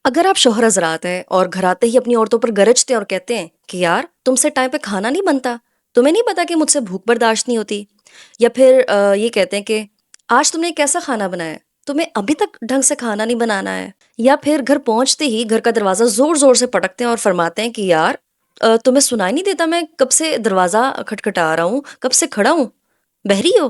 اگر آپ شوہر حضرات ہیں اور گھر آتے ہی اپنی عورتوں پر گرجتے ہیں اور کہتے ہیں کہ یار تم سے ٹائم پہ کھانا نہیں بنتا، تمہیں نہیں پتا کہ مجھ سے بھوک برداشت نہیں ہوتی، یا پھر یہ کہتے ہیں کہ آج تم نے کیسا کھانا بنایا ہے، تمہیں ابھی تک ڈھنگ سے کھانا نہیں بنانا ہے، یا پھر گھر پہنچتے ہی گھر کا دروازہ زور زور سے پٹکتے ہیں اور فرماتے ہیں کہ یار تمہیں سنائی نہیں دیتا میں کب سے دروازہ کھٹکھٹا رہا ہوں، کب سے کھڑا ہوں، بہری ہو؟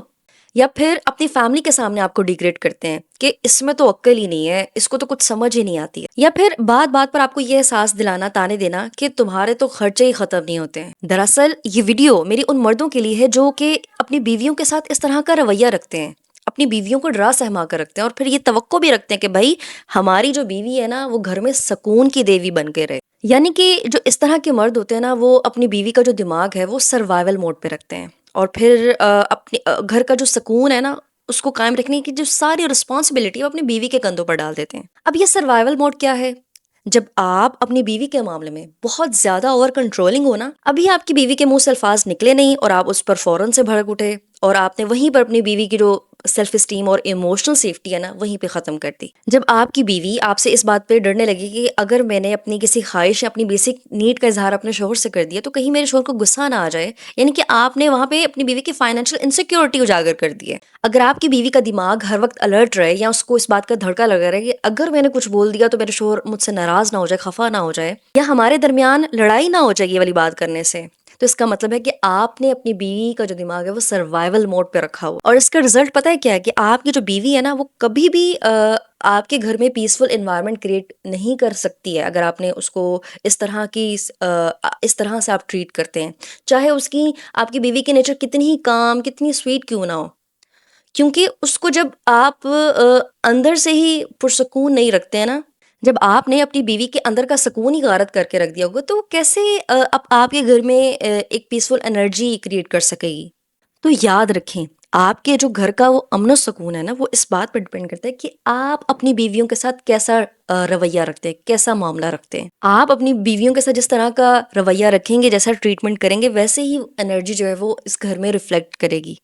یا پھر اپنی فیملی کے سامنے آپ کو ڈیگریڈ کرتے ہیں کہ اس میں تو عقل ہی نہیں ہے، اس کو تو کچھ سمجھ ہی نہیں آتی ہے، یا پھر بات بات پر آپ کو یہ احساس دلانا، تانے دینا کہ تمہارے تو خرچے ہی ختم نہیں ہوتے ہیں۔ دراصل یہ ویڈیو میری ان مردوں کے لیے ہے جو کہ اپنی بیویوں کے ساتھ اس طرح کا رویہ رکھتے ہیں، اپنی بیویوں کو ڈرا سہما کر رکھتے ہیں، اور پھر یہ توقع بھی رکھتے ہیں کہ بھائی ہماری جو بیوی ہے نا وہ گھر میں سکون کی دیوی بن کے رہے۔ یعنی کہ جو اس طرح کے مرد ہوتے ہیں نا، وہ اپنی بیوی کا جو دماغ ہے وہ سروائیول موڈ پہ رکھتے ہیں، اور پھر اپنے گھر کا جو سکون ہے نا اس کو قائم رکھنے کی جو ساری رسپانسبلٹی وہ اپنی بیوی کے کندھوں پر ڈال دیتے ہیں۔ اب یہ سروائیول موڈ کیا ہے؟ جب آپ اپنی بیوی کے معاملے میں بہت زیادہ اوور کنٹرولنگ ہو نا، ابھی آپ کی بیوی کے منہ سے الفاظ نکلے نہیں اور آپ اس پر فوراً سے بھڑک اٹھے، اور آپ نے وہیں پر اپنی بیوی کی جو سیلف اسٹیم اور ایموشنل سیفٹی ہے نا وہیں پہ ختم کر دی۔ جب آپ کی بیوی آپ سے اس بات پہ ڈرنے لگی کہ اگر میں نے اپنی کسی خواہش یا اپنی بیسک نیڈ کا اظہار اپنے شوہر سے کر دیا تو کہیں میرے شوہر کو غصہ نہ آ جائے، یعنی کہ آپ نے وہاں پہ اپنی بیوی کی فائنینشیل انسیکیورٹی اجاگر کر دی ہے۔ اگر آپ کی بیوی کا دماغ ہر وقت الرٹ رہے، یا اس کو اس بات کا دھڑکا لگا رہے کہ اگر میں نے کچھ بول دیا تو میرے شوہر مجھ سے ناراض نہ ہو جائے، خفا نہ ہو جائے، یا ہمارے درمیان لڑائی نہ ہو جائے یہ والی بات کرنے سے، تو اس کا مطلب ہے کہ آپ نے اپنی بیوی کا جو دماغ ہے وہ سروائیول موڈ پہ رکھا ہوا، اور اس کا رزلٹ پتہ ہے کیا ہے؟ کہ آپ کی جو بیوی ہے نا وہ کبھی بھی آپ کے گھر میں پیسفل انوائرمنٹ کریٹ نہیں کر سکتی ہے اگر آپ نے اس کو اس طرح کی اس طرح سے آپ ٹریٹ کرتے ہیں، چاہے اس کی آپ کی بیوی کی نیچر کتنی ہی کام، کتنی سویٹ کیوں نہ ہو، کیونکہ اس کو جب آپ اندر سے ہی پرسکون نہیں رکھتے ہیں نا، جب آپ نے اپنی بیوی کے اندر کا سکون ہی غارت کر کے رکھ دیا ہوگا تو وہ کیسے اب آپ کے گھر میں ایک پیسفل انرجی کریٹ کر سکے گی؟ تو یاد رکھیں، آپ کے جو گھر کا وہ امن و سکون ہے نا وہ اس بات پر ڈپینڈ کرتا ہے کہ آپ اپنی بیویوں کے ساتھ کیسا رویہ رکھتے ہیں، کیسا معاملہ رکھتے ہیں۔ آپ اپنی بیویوں کے ساتھ جس طرح کا رویہ رکھیں گے، جیسا ٹریٹمنٹ کریں گے، ویسے ہی انرجی جو ہے وہ اس گھر میں ریفلیکٹ کرے گی۔